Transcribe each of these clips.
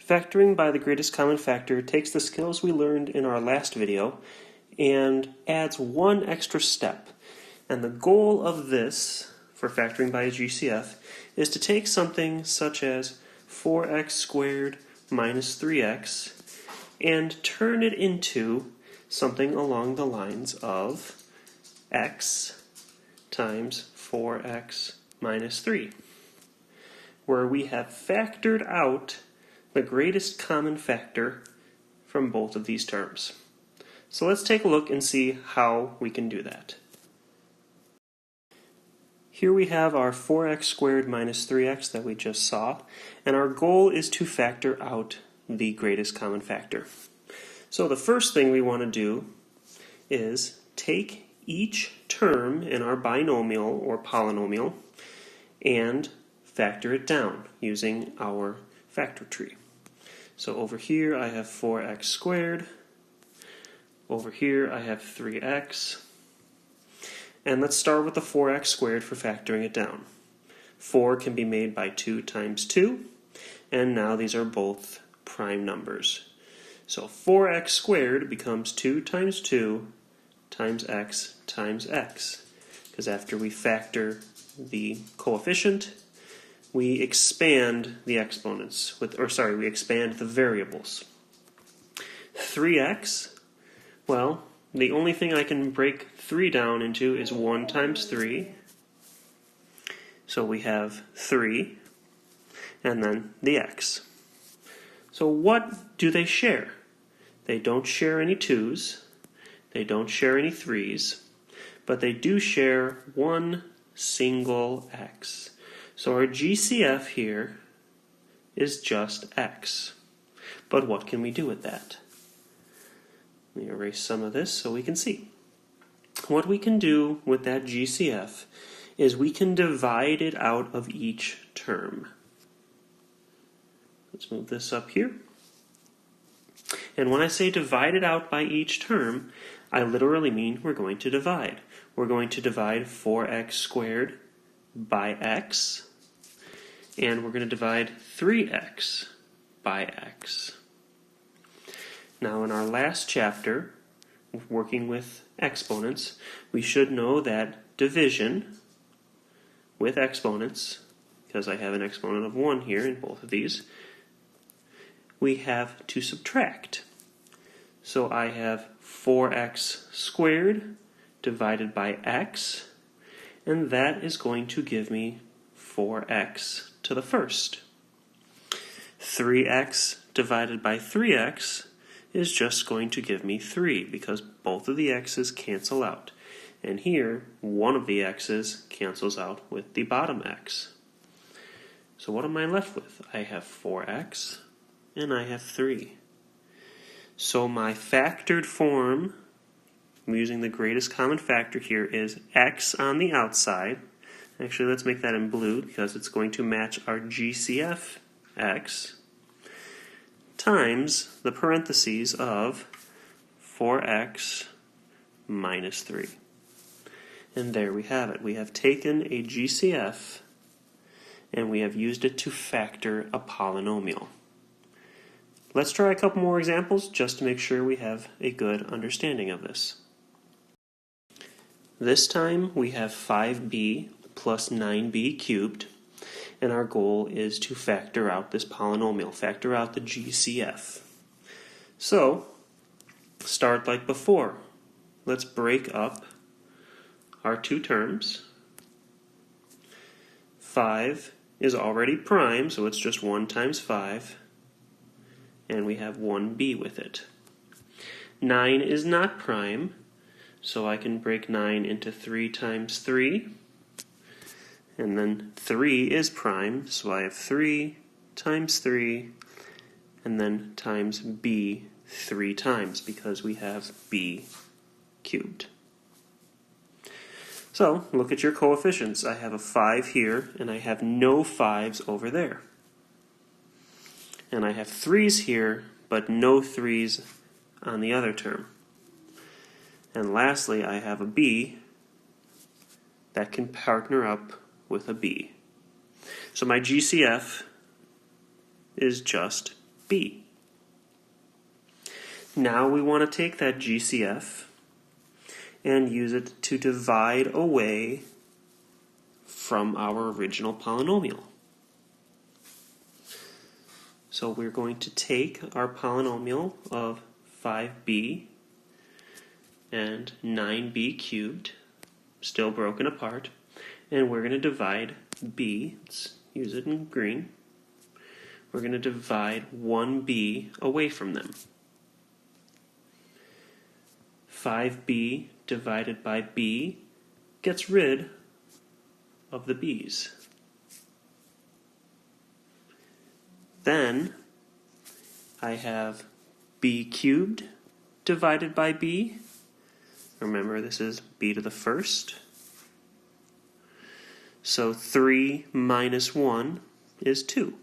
Factoring by the greatest common factor takes the skills we learned in our last video and adds one extra step. And the goal of this, for factoring by a GCF, is to take something such as 4x squared minus 3x and turn it into something along the lines of x times 4x minus 3, where we have factored out the greatest common factor from both of these terms. So let's take a look and see how we can do that. Here we have our 4x squared minus 3x that we just saw, and our goal is to factor out the greatest common factor. So the first thing we want to do is take each term in our binomial or polynomial and factor it down using our factor tree. So over here I have 4x squared, over here I have 3x, and let's start with the 4x squared for factoring it down. 4 can be made by 2 times 2, and now these are both prime numbers. So 4x squared becomes 2 times 2 times x, because after we factor the coefficient, we expand the exponents, we expand the variables. 3x, well, the only thing I can break 3 down into is 1 times 3. So we have 3, and then the x. So what do they share? They don't share any 2's, they don't share any 3's, but they do share one single x. So our GCF here is just x. But what can we do with that? Let me erase some of this so we can see. What we can do with that GCF is we can divide it out of each term. Let's move this up here. And when I say divide it out by each term, I literally mean we're going to divide. We're going to divide 4x squared by x, and we're going to divide 3x by x. Now in our last chapter, working with exponents, we should know that division with exponents, because I have an exponent of 1 here in both of these, we have to subtract. So I have 4x squared divided by x, and that is going to give me 4x to the first. 3x divided by 3x is just going to give me 3, because both of the x's cancel out. And here, one of the x's cancels out with the bottom x. So what am I left with? I have 4x, and I have 3. So my factored form, I'm using the greatest common factor here, is x on the outside. Actually, let's make that in blue because it's going to match our GCF x, times the parentheses of 4x minus 3. And there we have it. We have taken a GCF and we have used it to factor a polynomial. Let's try a couple more examples just to make sure we have a good understanding of this. This time we have 5b plus 9b cubed, and our goal is to factor out this polynomial, factor out the GCF. So, start like before. Let's break up our two terms. 5 is already prime, so it's just 1 times 5, and we have 1b with it. 9 is not prime, so I can break 9 into 3 times 3, and then 3 is prime, so I have 3 times 3, and then times b 3 times, because we have b cubed. So, look at your coefficients. I have a 5 here, and I have no 5s over there. And I have 3's here, but no 3's on the other term. And lastly, I have a b that can partner up with a b. So my GCF is just b. Now we want to take that GCF and use it to divide away from our original polynomial. So we're going to take our polynomial of 5b and 9b cubed, still broken apart, and we're going to divide b, let's use it in green, we're going to divide 1b away from them. 5b divided by b gets rid of the b's. Then I have b cubed divided by b. Remember, this is b to the first. So 3 minus 1 is 2.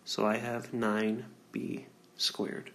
So I have 9b squared.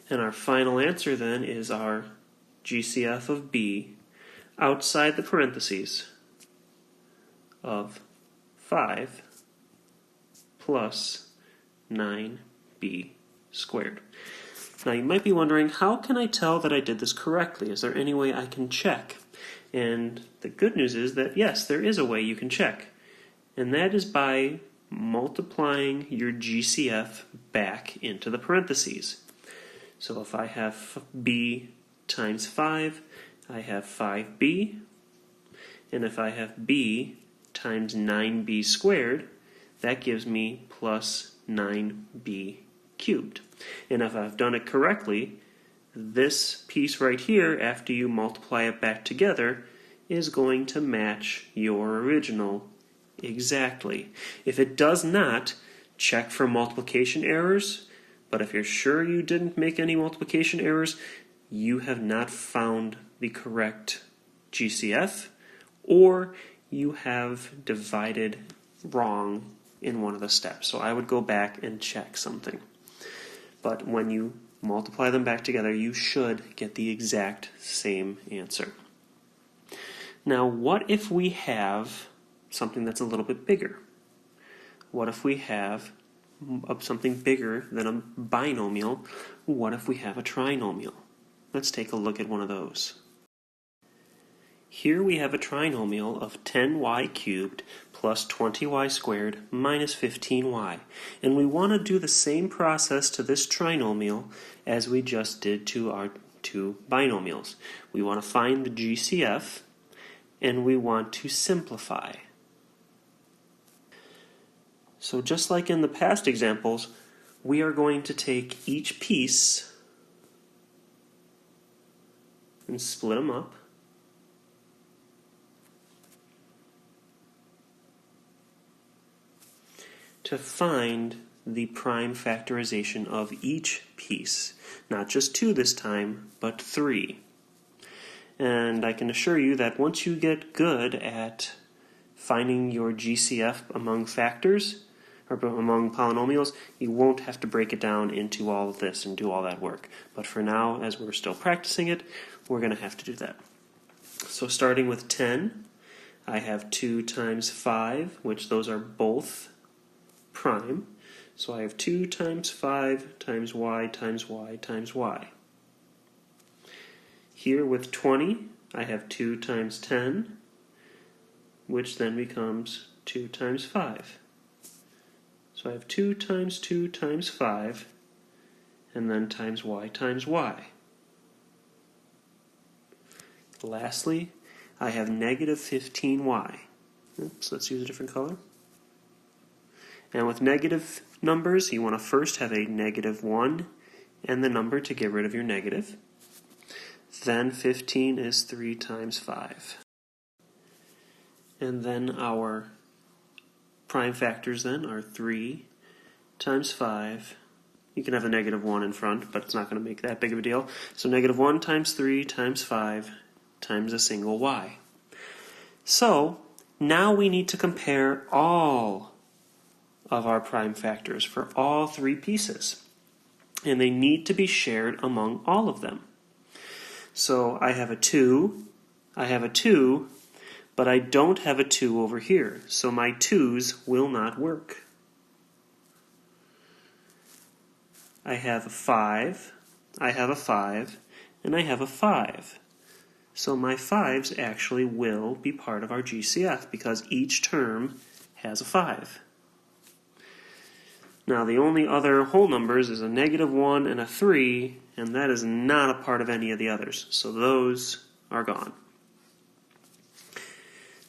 And our final answer then is our GCF of b outside the parentheses of 5 plus 9b squared. Now you might be wondering, how can I tell that I did this correctly? Is there any way I can check? And the good news is that yes, there is a way you can check. And that is by multiplying your GCF back into the parentheses. So if I have b times 5, I have 5b. And if I have b times 9b squared, that gives me plus 9b cubed. And if I've done it correctly, this piece right here, after you multiply it back together, is going to match your original exactly. If it does not, check for multiplication errors, but if you're sure you didn't make any multiplication errors, you have not found the correct GCF, or you have divided wrong in one of the steps. So I would go back and check something. But when you multiply them back together, you should get the exact same answer. Now, what if we have something that's a little bit bigger? What if we have something bigger than a binomial? What if we have a trinomial? Let's take a look at one of those. Here we have a trinomial of 10y cubed plus 20y squared minus 15y. And we want to do the same process to this trinomial as we just did to our two binomials. We want to find the GCF, and we want to simplify. So just like in the past examples, we are going to take each piece and split them up. To find the prime factorization of each piece. Not just 2 this time, but 3. And I can assure you that once you get good at finding your GCF among factors, or among polynomials, you won't have to break it down into all of this and do all that work. But for now, as we're still practicing it, we're going to have to do that. So starting with 10, I have 2 times 5, which those are both prime. So I have 2 times 5 times y times y times y. Here with 20, I have 2 times 10, which then becomes 2 times 5. So I have 2 times 2 times 5, and then times y times y. Lastly, I have negative 15y. Oops, let's use a different color. And with negative numbers, you want to first have a negative 1 and the number to get rid of your negative. Then 15 is 3 times 5. And then our prime factors then are 3 times 5. You can have a negative 1 in front, but it's not going to make that big of a deal. So negative 1 times 3 times 5 times a single y. So now we need to compare all of our prime factors for all 3 pieces. And they need to be shared among all of them. So I have a 2, but I don't have a 2 over here. So my 2's will not work. I have a 5, I have a 5, and I have a 5. So my 5s actually will be part of our GCF because each term has a 5. Now the only other whole numbers is a -1 and a 3, and that is not a part of any of the others. So those are gone.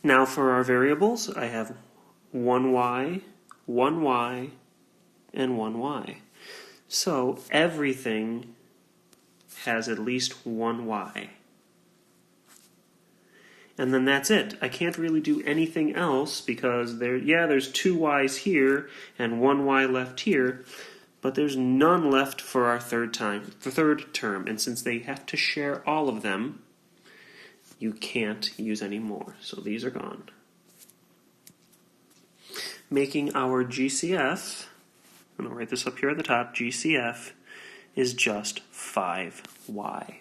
Now for our variables, I have 1y, 1y, and 1y. So everything has at least 1y. And then that's it. I can't really do anything else because there's 2 y's here and 1 y left here, but there's none left for our third term. And since they have to share all of them, you can't use any more. So these are gone. Making our GCF, I'm going to write this up here at the top, GCF is just 5y.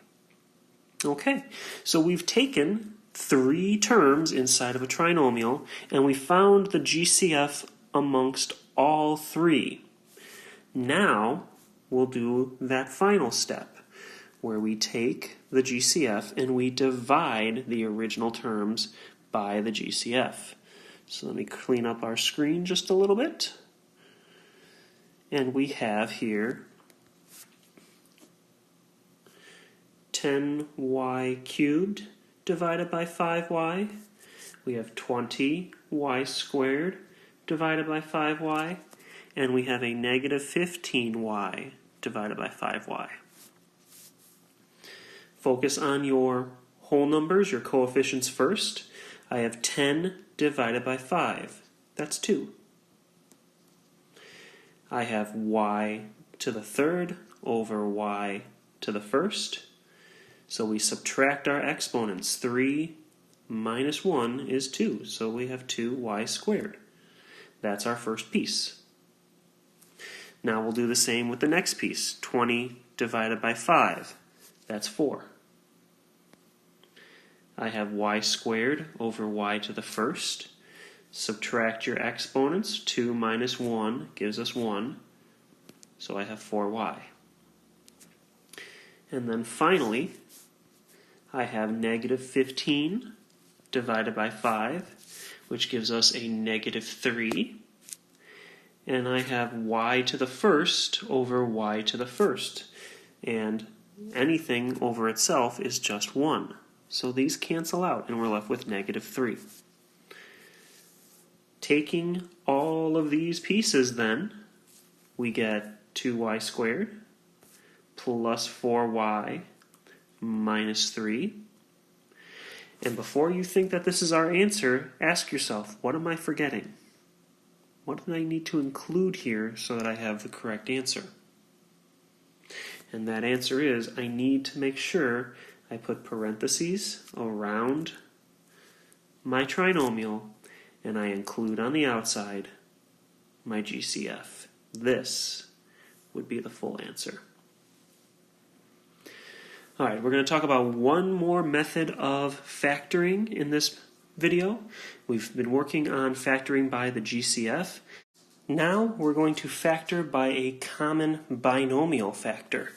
Okay, so we've taken 3 terms inside of a trinomial, and we found the GCF amongst all 3. Now we'll do that final step where we take the GCF and we divide the original terms by the GCF. So let me clean up our screen just a little bit. And we have here 10y cubed divided by 5y. We have 20y squared divided by 5y. And we have a -15y divided by 5y. Focus on your whole numbers, your coefficients first. I have 10 divided by 5. That's 2. I have y to the third over y to the first. So we subtract our exponents. 3 minus 1 is 2. So we have 2y squared. That's our first piece. Now we'll do the same with the next piece. 20 divided by 5. That's 4. I have y squared over y to the first. Subtract your exponents. 2 minus 1 gives us 1. So I have 4y. And then finally, I have -15 divided by 5, which gives us a -3. And I have y to the first over y to the first. And anything over itself is just 1. So these cancel out, and we're left with -3. Taking all of these pieces then, we get 2y squared plus 4y minus 3. And before you think that this is our answer, ask yourself, what am I forgetting? What do I need to include here so that I have the correct answer? And that answer is, I need to make sure I put parentheses around my trinomial, and I include on the outside my GCF. This would be the full answer. All right, we're going to talk about one more method of factoring in this video. We've been working on factoring by the GCF. Now we're going to factor by a common binomial factor.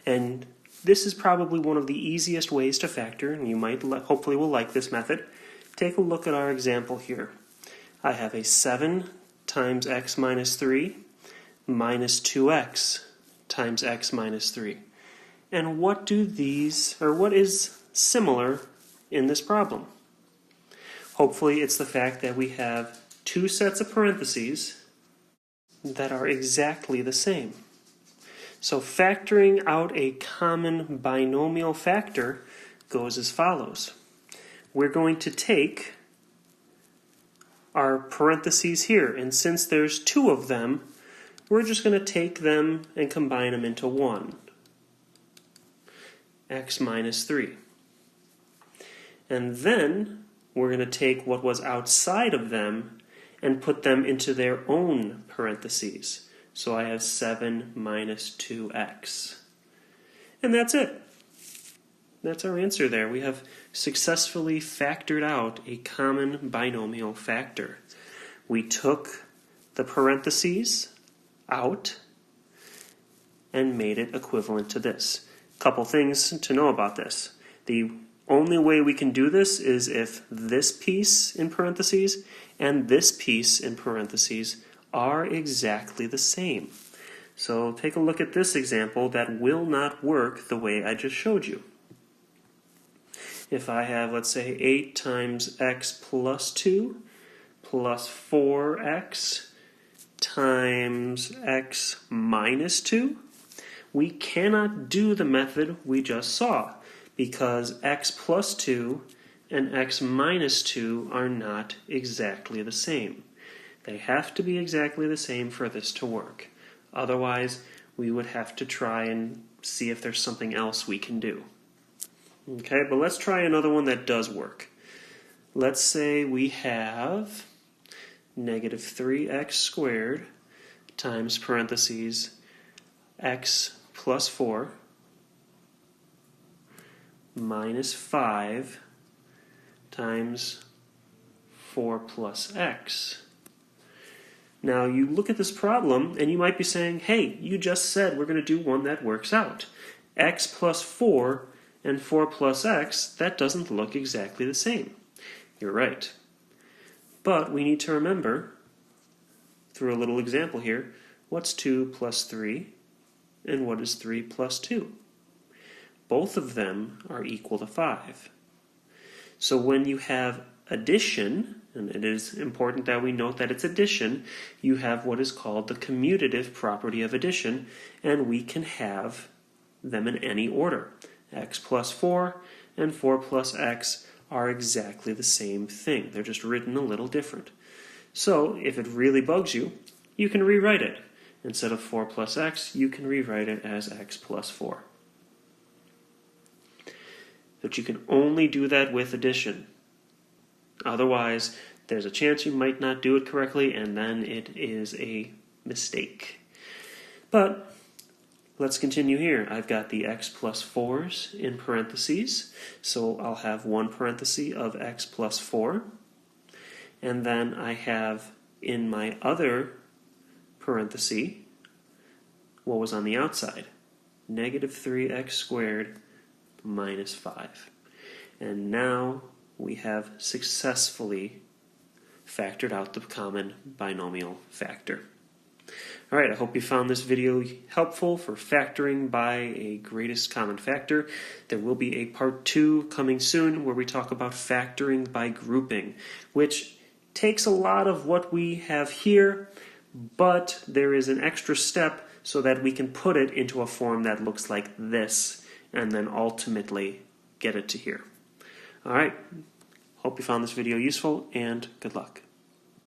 And this is probably one of the easiest ways to factor, and you might hopefully will like this method. Take a look at our example here. I have a 7 times x minus 3 minus 2x times x minus 3. And what is similar in this problem? Hopefully it's the fact that we have 2 sets of parentheses that are exactly the same. So factoring out a common binomial factor goes as follows. We're going to take our parentheses here, and since there's 2 of them, we're just going to take them and combine them into 1. X minus 3. And then we're going to take what was outside of them and put them into their own parentheses. So I have 7 minus 2x. And that's it. That's our answer there. We have successfully factored out a common binomial factor. We took the parentheses out, and made it equivalent to this. Couple things to know about this. The only way we can do this is if this piece in parentheses and this piece in parentheses are exactly the same. So take a look at this example that will not work the way I just showed you. If I have, let's say, 8 times x plus 2 plus 4x times x minus 2, we cannot do the method we just saw because x plus 2 and x minus 2 are not exactly the same. They have to be exactly the same for this to work. Otherwise, we would have to try and see if there's something else we can do. Okay, but let's try another one that does work. Let's say we have negative 3x squared times parentheses x plus 4 minus 5 times 4 plus x. Now you look at this problem and you might be saying, hey, you just said we're going to do one that works out. X plus 4 and 4 plus x, that doesn't look exactly the same. You're right. But we need to remember, through a little example here, what's 2 plus 3 and what is 3 plus 2? Both of them are equal to 5. So when you have addition, and it is important that we note that it's addition, you have what is called the commutative property of addition, and we can have them in any order. X plus 4 and 4 plus x are exactly the same thing. They're just written a little different. So if it really bugs you, you can rewrite it. Instead of 4 plus x, you can rewrite it as x plus 4. But you can only do that with addition. Otherwise, there's a chance you might not do it correctly, and then it is a mistake. But let's continue here. I've got the x plus 4's in parentheses, so I'll have one parenthesis of x plus 4. And then I have in my other parenthesis, what was on the outside? Negative 3x squared minus 5. And now we have successfully factored out the common binomial factor. Alright, I hope you found this video helpful for factoring by a greatest common factor. There will be a part 2 coming soon where we talk about factoring by grouping, which takes a lot of what we have here, but there is an extra step so that we can put it into a form that looks like this and then ultimately get it to here. Alright, hope you found this video useful and good luck.